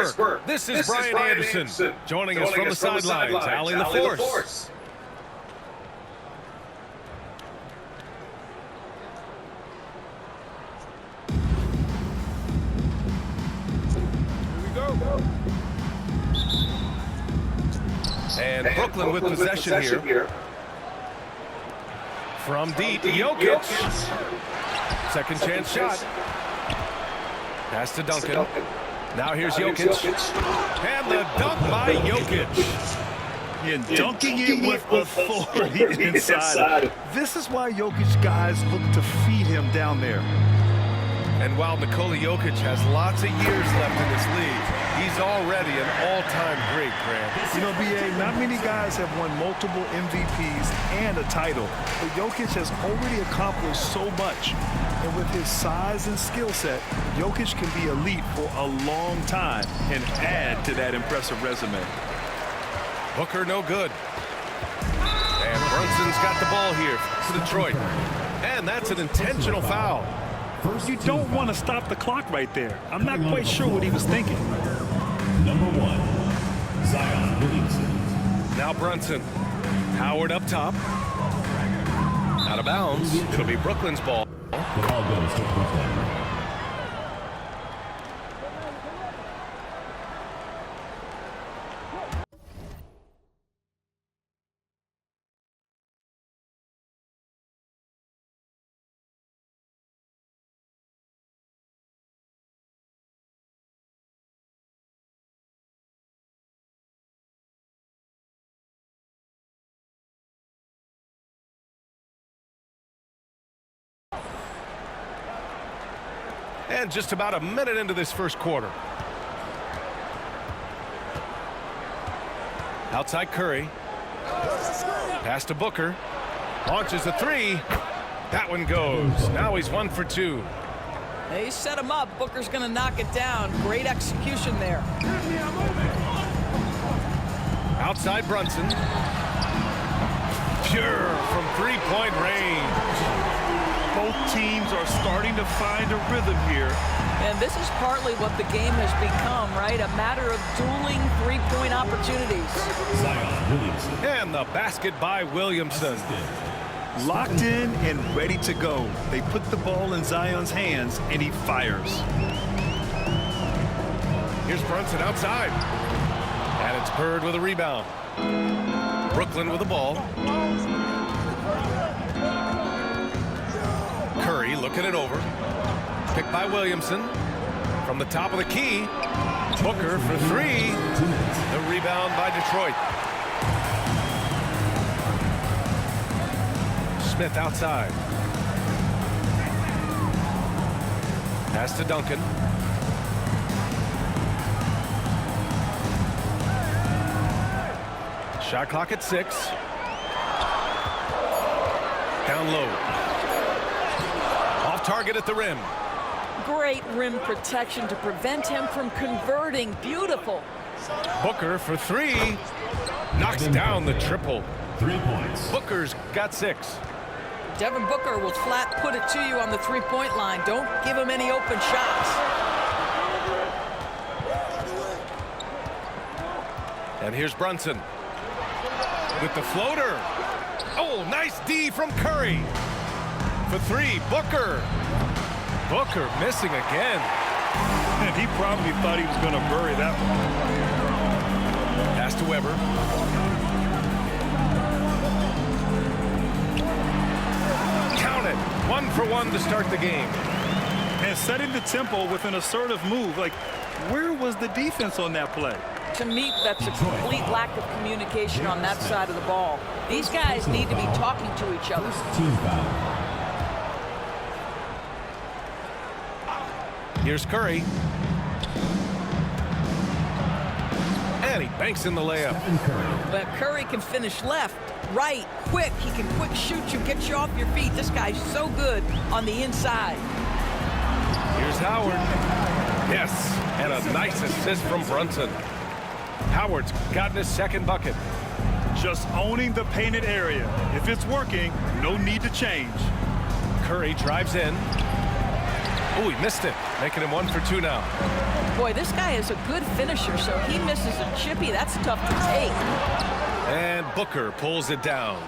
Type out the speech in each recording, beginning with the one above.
Pittsburgh. This is Brian Anderson joining us from the sidelines. Allie LaForce. And Brooklyn with possession here. From deep, Jokic. Second chance shot. Pass to Duncan. Now here's Jokic. And the dunk by Jokic. And dunking it with authority inside. This is why Jokic guys look to feed him down there. And while Nikola Jokic has lots of years left in this league, he's already an all-time great, Grant. You know, B.A., not many guys have won multiple MVPs and a title, but Jokic has already accomplished so much. And with his size and skill set, Jokic can be elite for a long time and add to that impressive resume. Booker no good. And Brunson's got the ball here for Detroit. And that's an intentional foul. You don't want to stop the clock right there. I'm not quite sure what he was thinking. Number 1, Zion Williamson. Now Brunson. Howard up top. Out of bounds. It'll be Brooklyn's ball. The ball goes to Brooklyn. And just about a minute into this first quarter. Outside Curry. Pass to Booker. Launches a three. That one goes. Now he's 1 for 2. They set him up. Booker's going to knock it down. Great execution there. Outside Brunson. Pure from three-point range. Both teams are starting to find a rhythm here. And this is partly what the game has become, right? A matter of dueling three-point opportunities. Zion Williamson. And the basket by Williamson. Locked in and ready to go. They put the ball in Zion's hands, and he fires. Here's Brunson outside. And it's Bird with a rebound. Brooklyn with the ball. Curry looking it over. Picked by Williamson. From the top of the key. Booker for three. The rebound by Detroit. Smith outside. Pass to Duncan. Shot clock at 6. Down low. Off target at the rim. Great rim protection to prevent him from converting. Beautiful. Booker for three. Knocks down the triple. 3 points. Booker's got 6. Devin Booker will flat put it to you on the three-point line. Don't give him any open shots. And here's Brunson with the floater. Oh, nice D from Curry. For three, Booker. Booker missing again. And he probably thought he was going to bury that one. Pass to Weber. Count it. 1 for 1 to start the game. And setting the tempo with an assertive move. Like, where was the defense on that play? To me, that's a complete lack of communication on that side of the ball. These guys need to be talking to each other. Team foul. Here's Curry. And he banks in the layup. But Curry can finish left, right, quick. He can quick shoot you, get you off your feet. This guy's so good on the inside. Here's Howard. Yes, and a nice assist from Brunson. Howard's gotten his second bucket. Just owning the painted area. If it's working, no need to change. Curry drives in. Oh, he missed it, making him 1 for 2 now. Boy, this guy is a good finisher, so he misses a chippy. That's tough to take. And Booker pulls it down.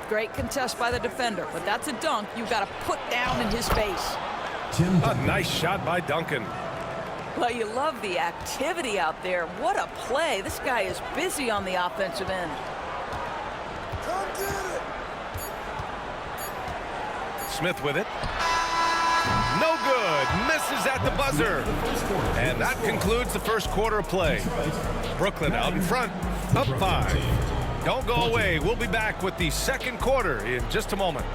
Great contest by the defender, but that's a dunk you got to put down in his face. A nice shot by Duncan. Well, you love the activity out there. What a play. This guy is busy on the offensive end. Smith with it. No good. Misses at the buzzer. And that concludes the first quarter of play. Brooklyn out in front, up 5. Don't go away. We'll be back with the second quarter in just a moment.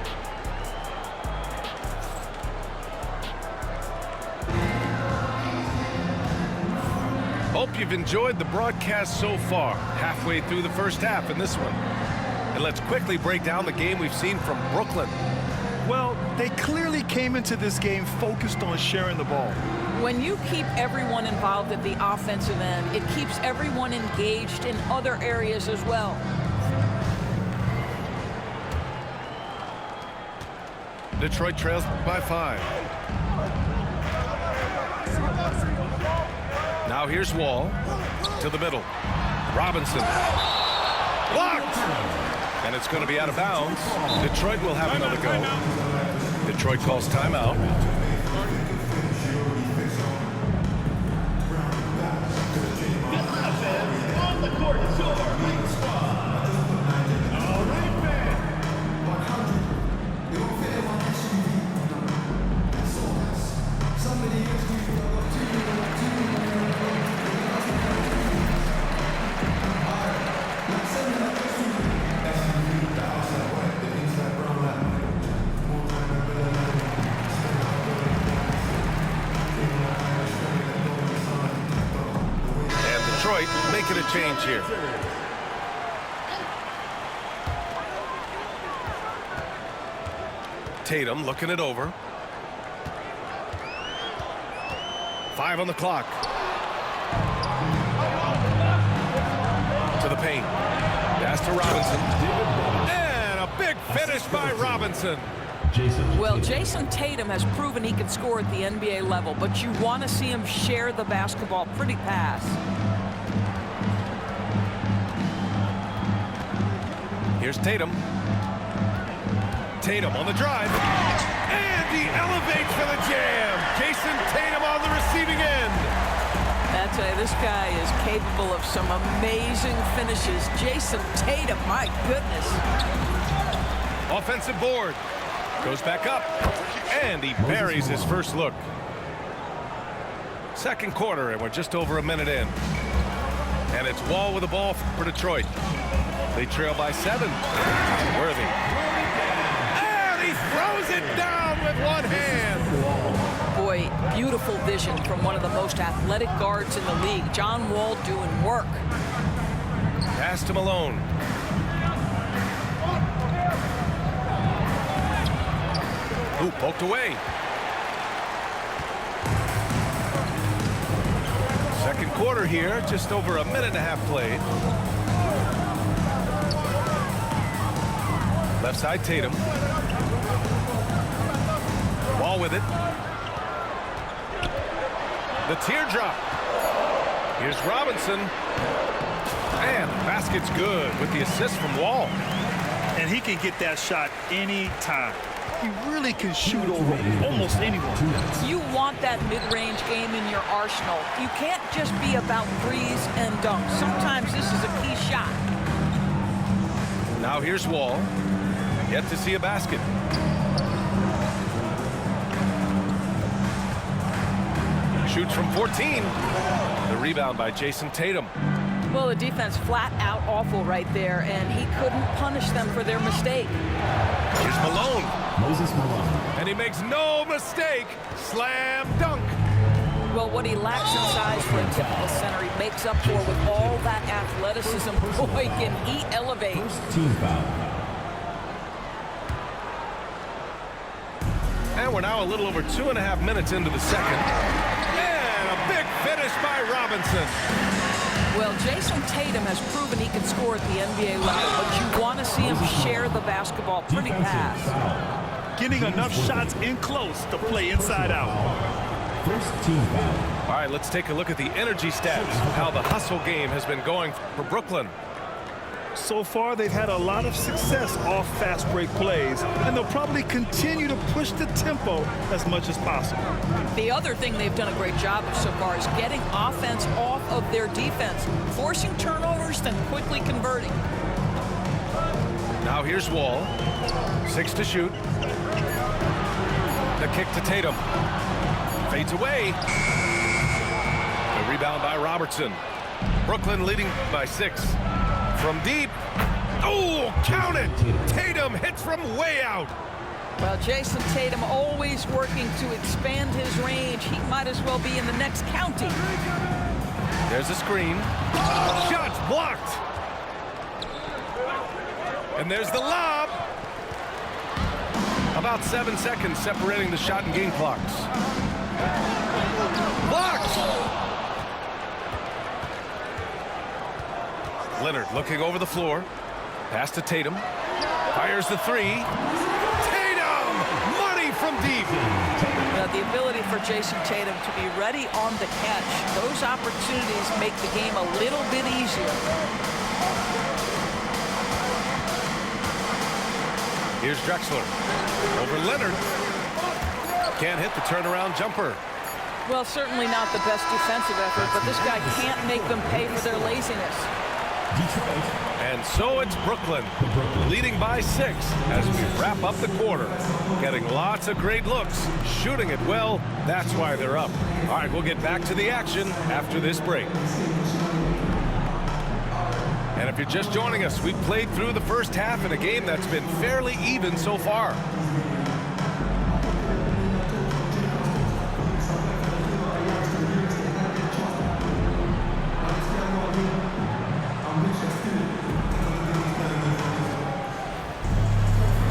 Hope you've enjoyed the broadcast so far. Halfway through the first half in this one. And let's quickly break down the game we've seen from Brooklyn. Well, they clearly came into this game focused on sharing the ball. When you keep everyone involved at the offensive end, it keeps everyone engaged in other areas as well. Detroit trails by 5. Now here's Wall to the middle. Robinson. Blocked! And it's going to be out of bounds. Detroit will have another go. Detroit calls timeout. On the court, Detroit making a change here. Tatum looking it over. 5 on the clock. To the paint. Pass to Robinson. And a big finish by Robinson. Well, Jason Tatum has proven he can score at the NBA level, but you want to see him share the basketball. Pretty pass. Here's Tatum. Tatum on the drive. And he elevates for the jam. Jason Tatum on the receiving end. I tell you, this guy is capable of some amazing finishes. Jason Tatum, my goodness. Offensive board. Goes back up. And he buries his first look. Second quarter, and we're just over a minute in. And it's Wall with the ball for Detroit. They trail by 7. Worthy. And he throws it down with one hand. Boy, beautiful vision from one of the most athletic guards in the league. John Wall doing work. Pass to Malone. Ooh, poked away. Second quarter here, just over a minute and a half played. Left side, Tatum. Wall with it. The teardrop. Here's Robinson. And the basket's good with the assist from Wall. And he can get that shot anytime. He really can shoot over almost anyone. You want that mid-range game in your arsenal. You can't just be about threes and dunks. Sometimes this is a key shot. Now here's Wall. Yet to see a basket. Shoots from 14. The rebound by Jason Tatum. Well, the defense flat out awful right there, and he couldn't punish them for their mistake. Here's Malone. Moses Malone. And he makes no mistake. Slam dunk. Well, what he lacks in size for a typical center, he makes up for with all that athleticism. Boy, can he elevate. First team foul. And we're now a little over 2.5 minutes into the second. And a big finish by Robinson. Well, Jason Tatum has proven he can score at the NBA level, but you want to see him share the basketball. Pretty Defensive pass. foul. getting enough shots in close to play inside out. First team foul. All right, let's take a look at the energy stats, how the hustle game has been going for Brooklyn. So far, they've had a lot of success off fast break plays, and they'll probably continue to push the tempo as much as possible. The other thing they've done a great job of so far is getting offense off of their defense, forcing turnovers, then quickly converting. Now here's Wall. 6 to shoot. The kick to Tatum. Fades away. The rebound by Robertson. Brooklyn leading by 6. From deep. Oh, count it! Tatum hits from way out. Well, Jason Tatum always working to expand his range. He might as well be in the next county. There's a screen. Shots blocked. And there's the lob. About 7 seconds separating the shot and game clocks. Blocked. Leonard looking over the floor. Pass to Tatum. Fires the 3. Tatum! Money from deep. The ability for Jason Tatum to be ready on the catch. Those opportunities make the game a little bit easier. Here's Drexler. Over Leonard. Can't hit the turnaround jumper. Well, certainly not the best defensive effort, but this guy can't make them pay for their laziness. Detroit. And so it's Brooklyn leading by 6 as we wrap up the quarter. Getting lots of great looks, shooting it well. That's why they're up. All right, we'll get back to the action after this break. And if you're just joining us, we've played through the first half in a game that's been fairly even so far.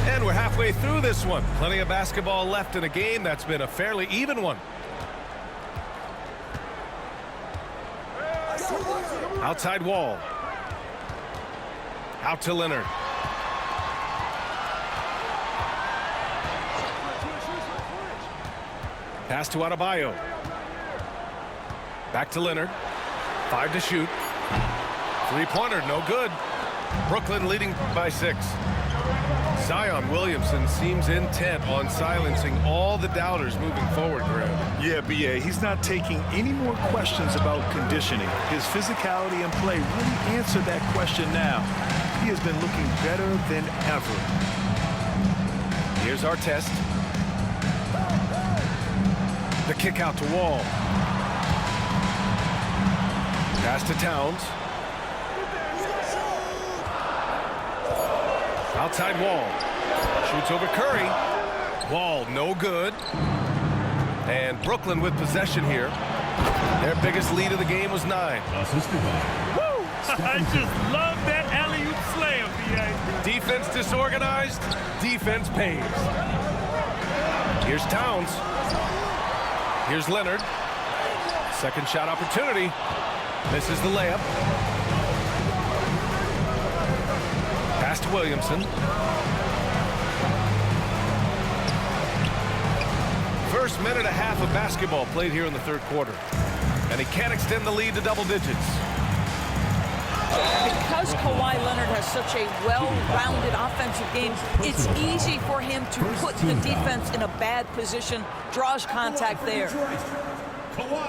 And we're halfway through this one. Plenty of basketball left in a game that's been a fairly even one. Outside Wall. Out to Leonard. Pass to Adebayo. Back to Leonard. 5 to shoot. Three-pointer, no good. Brooklyn leading by 6. Zion Williamson seems intent on silencing all the doubters moving forward, Graham. Yeah, B.A., he's not taking any more questions about conditioning. His physicality and play really answered that question now. He has been looking better than ever. Here's our test. The kick out to Wall. Pass to Towns. Outside Wall. Shoots over Curry. Wall no good. And Brooklyn with possession here. Their biggest lead of the game was 9. Assisted by. Woo! I just love that alley-oop slam, B.A. Defense disorganized. Defense pays. Here's Towns. Here's Leonard. Second shot opportunity. Misses the layup. Pass to Williamson. First minute and a half of basketball played here in the third quarter. And he can't extend the lead to double digits. Because Kawhi Leonard has such a well-rounded offensive game, it's easy for him to put the defense in a bad position, draws contact there.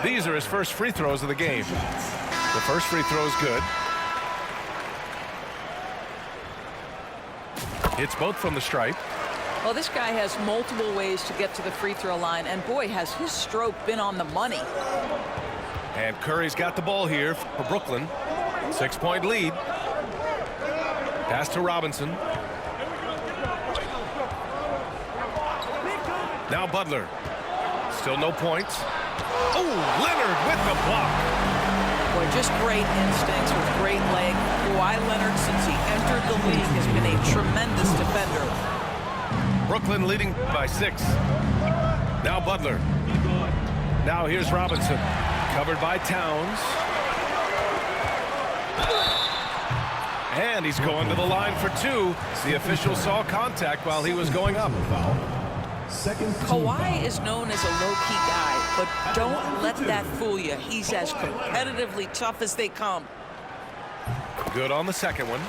These are his first free throws of the game. The first free throw is good. Hits both from the stripe. Well, this guy has multiple ways to get to the free throw line, and boy, has his stroke been on the money. And Curry's got the ball here for Brooklyn. 6-point lead. Pass to Robinson. Now Butler. Still no points. Oh, Leonard with the block. Boy, just great instincts with great leg. Kawhi Leonard, since he entered the league, has been a tremendous defender. Brooklyn leading by 6. Now Butler. Now here's Robinson. Covered by Towns. And he's going to the line for 2. The official saw contact while he was going up. Foul. Second team Kawhi foul. is known as a low-key guy, but don't let that fool you. He's as competitively tough as they come. Good on the second one.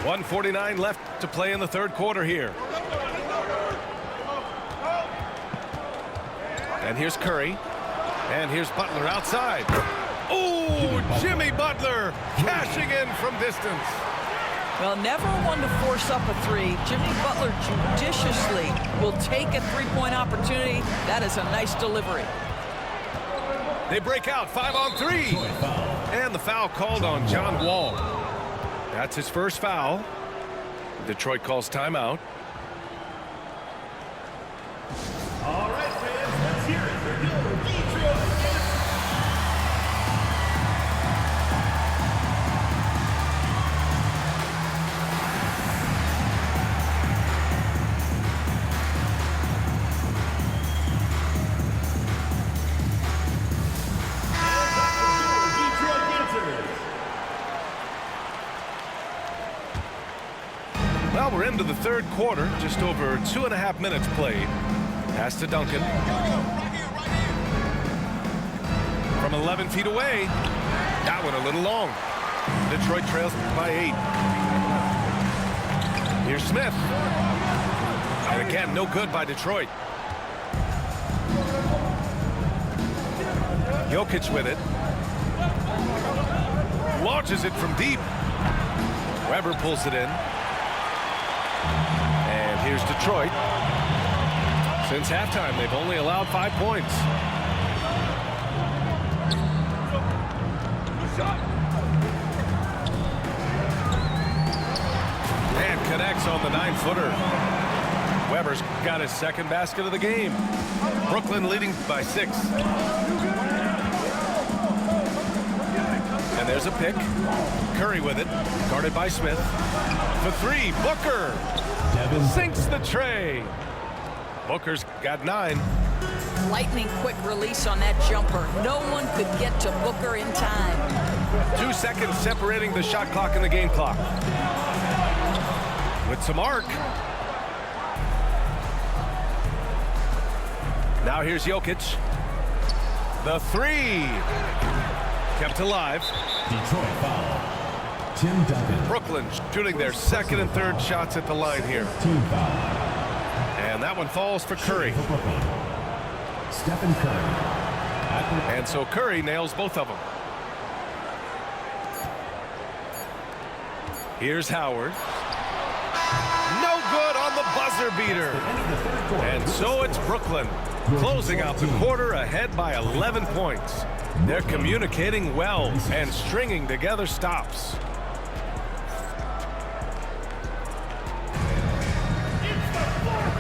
1:49 left to play in the third quarter here. And here's Curry. And here's Butler outside. Oh, Jimmy Butler cashing in from distance. Well, never one to force up a three. Jimmy Butler judiciously will take a three-point opportunity. That is a nice delivery. They break out 5-on-3. And the foul called on John Wall. That's his first foul. Detroit calls timeout. All right, fans, let's hear it for your Detroit. Well, we're into the third quarter. Just over 2.5 minutes played. Pass to Duncan. From 11 feet away. That one a little long. Detroit trails by 8. Here's Smith. And again, no good by Detroit. Jokic with it. Launches it from deep. Weber pulls it in. And here's Detroit. Since halftime, they've only allowed 5 points. And connects on the 9-footer. Weber's got his second basket of the game. Brooklyn leading by 6. And there's a pick. Curry with it. Guarded by Smith. For 3, Booker. Devin Sinks the tray. Booker's got 9. Lightning quick release on that jumper. No one could get to Booker in time. 2 seconds separating the shot clock and the game clock. With some arc. Now here's Jokic. The 3. Kept alive. Detroit foul. Tim Duncan. Brooklyn shooting their second and third shots at the line here. Team foul. And that one falls for Curry. For Brooklyn. Stephen Curry. And so Curry nails both of them. Here's Howard. No good on the buzzer beater. And so it's Brooklyn closing out the quarter ahead by 11 points. They're communicating well and stringing together stops.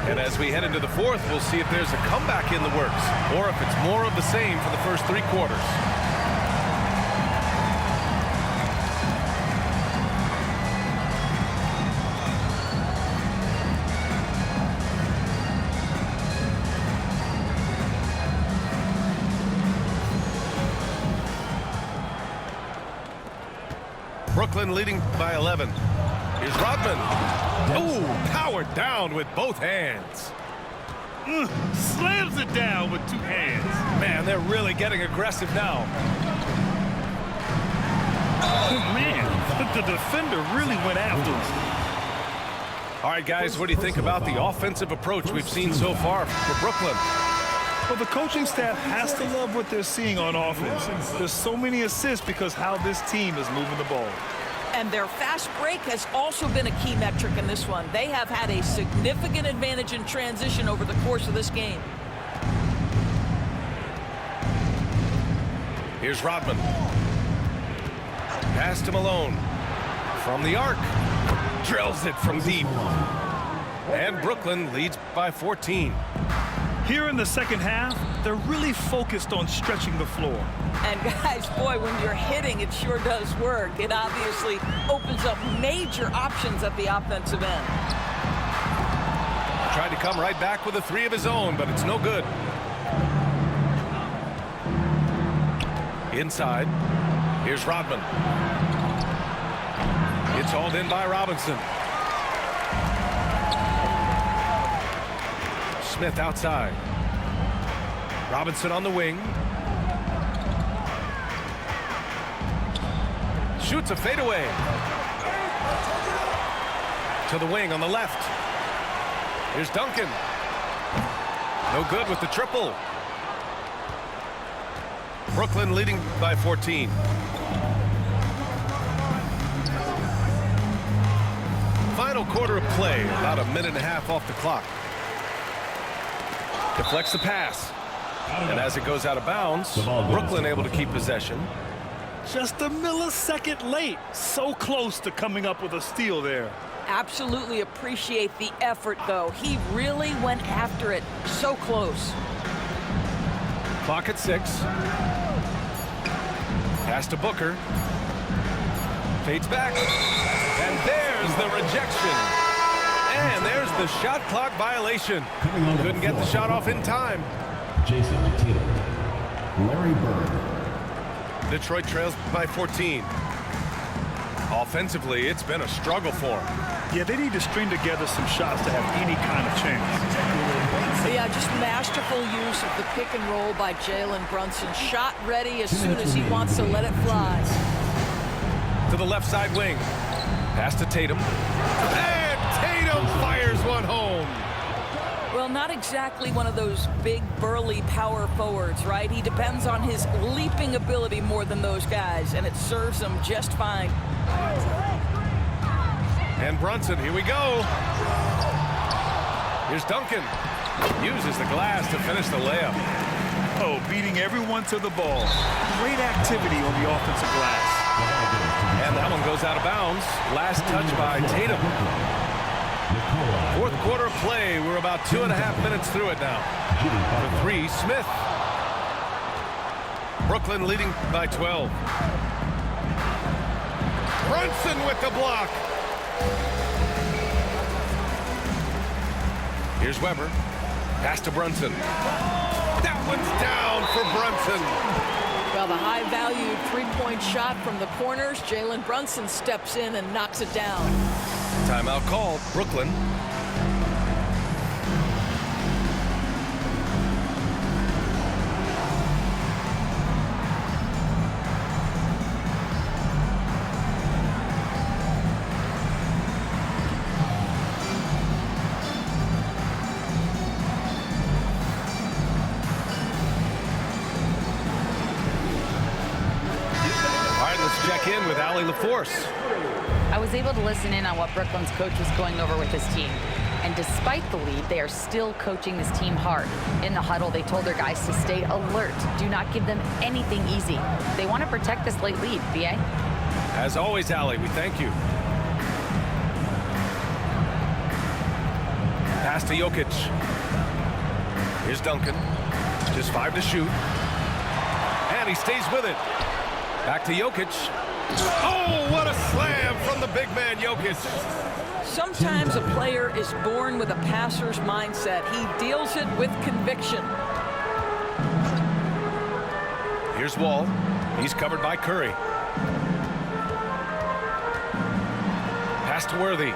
And as we head into the fourth, we'll see if there's a comeback in the works or if it's more of the same for the first 3 quarters. Brooklyn leading by 11. Here's Rodman. Oh, powered down with both hands. Slams it down with 2 hands. Man, they're really getting aggressive now. Oh, man, the defender really went after him. All right, guys, what do you think about the offensive approach we've seen so far for Brooklyn? Well, the coaching staff has to love what they're seeing on offense. There's so many assists because how this team is moving the ball. And their fast break has also been a key metric in this one. They have had a significant advantage in transition over the course of this game. Here's Rodman. Pass to Malone. From the arc. Drills it from deep. And Brooklyn leads by 14. Here in the second half, they're really focused on stretching the floor. And guys, boy, when you're hitting, it sure does work. It obviously opens up major options at the offensive end. Tried to come right back with a 3 of his own, but it's no good. Inside. Here's Rodman. It's hauled in by Robinson. Smith outside. Robinson on the wing. Shoots a fadeaway. To the wing on the left. Here's Duncan. No good with the triple. Brooklyn leading by 14. Final quarter of play, about a minute and a half off the clock. Deflects the pass. And as it goes out of bounds, Brooklyn able to keep possession. Just a millisecond late. So close to coming up with a steal there. Absolutely appreciate the effort, though. He really went after it. So close. Clock at 6. Pass to Booker. Fades back. And there's the rejection. And there's the shot clock violation. Couldn't get the shot off in time. Jason Tatum. Larry Bird. Detroit trails by 14. Offensively, it's been a struggle for them. Yeah, they need to string together some shots to have any kind of chance. Yeah, just masterful use of the pick and roll by Jalen Brunson. Shot ready as soon as he wants to let it fly. To the left side wing. Pass to Tatum. And Tatum fires one home. Well, not exactly one of those big, burly power forwards, right? He depends on his leaping ability more than those guys, and it serves him just fine. And Brunson, here we go. Here's Duncan. Uses the glass to finish the layup. Oh, beating everyone to the ball. Great activity on the offensive glass. And that one goes out of bounds. Last touch by Tatum. Fourth quarter of play. We're about 2.5 minutes through it now. For 3, Smith. Brooklyn leading by 12. Brunson with the block. Here's Weber. Pass to Brunson. That one's down for Brunson. Well, the high-valued three-point shot from the corners. Jalen Brunson steps in and knocks it down. Timeout called. Brooklyn. Check in with Allie LaForce. I was able to listen in on what Brooklyn's coach was going over with his team. And despite the lead, they are still coaching this team hard. In the huddle, they told their guys to stay alert. Do not give them anything easy. They want to protect this late lead, BA. As always, Allie, we thank you. Pass to Jokic. Here's Duncan. Just 5 to shoot. And he stays with it. Back to Jokic. Oh, what a slam from the big man, Jokic. Sometimes a player is born with a passer's mindset. He deals it with conviction. Here's Wall. He's covered by Curry. Pass to Worthy.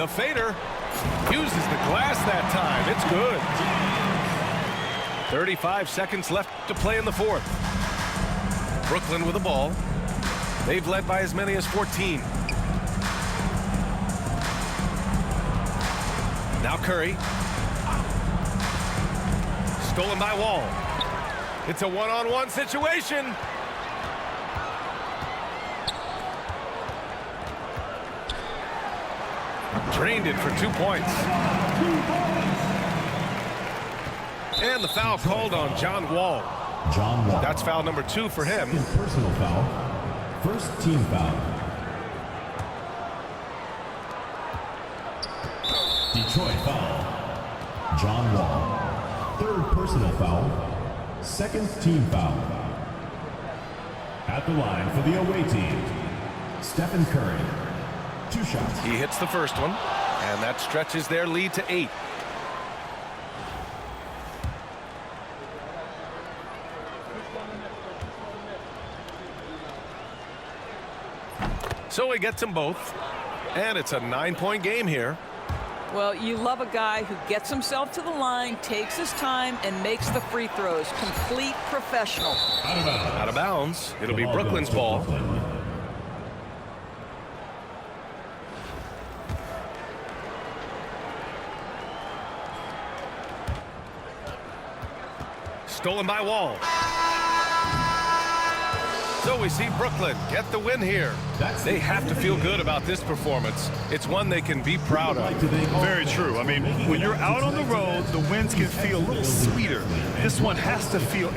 The fader uses the glass that time. It's good. 35 seconds left to play in the fourth. Brooklyn with the ball. They've led by as many as 14. Now Curry. Stolen by Wall. It's a one-on-one situation. Drained it for 2 points. And the foul called on John Wall. John Wall. That's foul number 2 for him. Second personal foul. First team foul. Detroit foul. John Wall. Third personal foul. Second team foul. At the line for the away team, Stephen Curry. 2 shots. He hits the first one, and that stretches their lead to 8. So he gets them both, and it's a 9-point game here. Well, you love a guy who gets himself to the line, takes his time, and makes the free throws. Complete professional. Out of bounds. It'll be Brooklyn's ball. Stolen by Wall. So we see Brooklyn get the win here. They have to feel good about this performance. It's one they can be proud of. Very true. I mean, when you're out on the road, the wins can feel a little sweeter. This one has to feel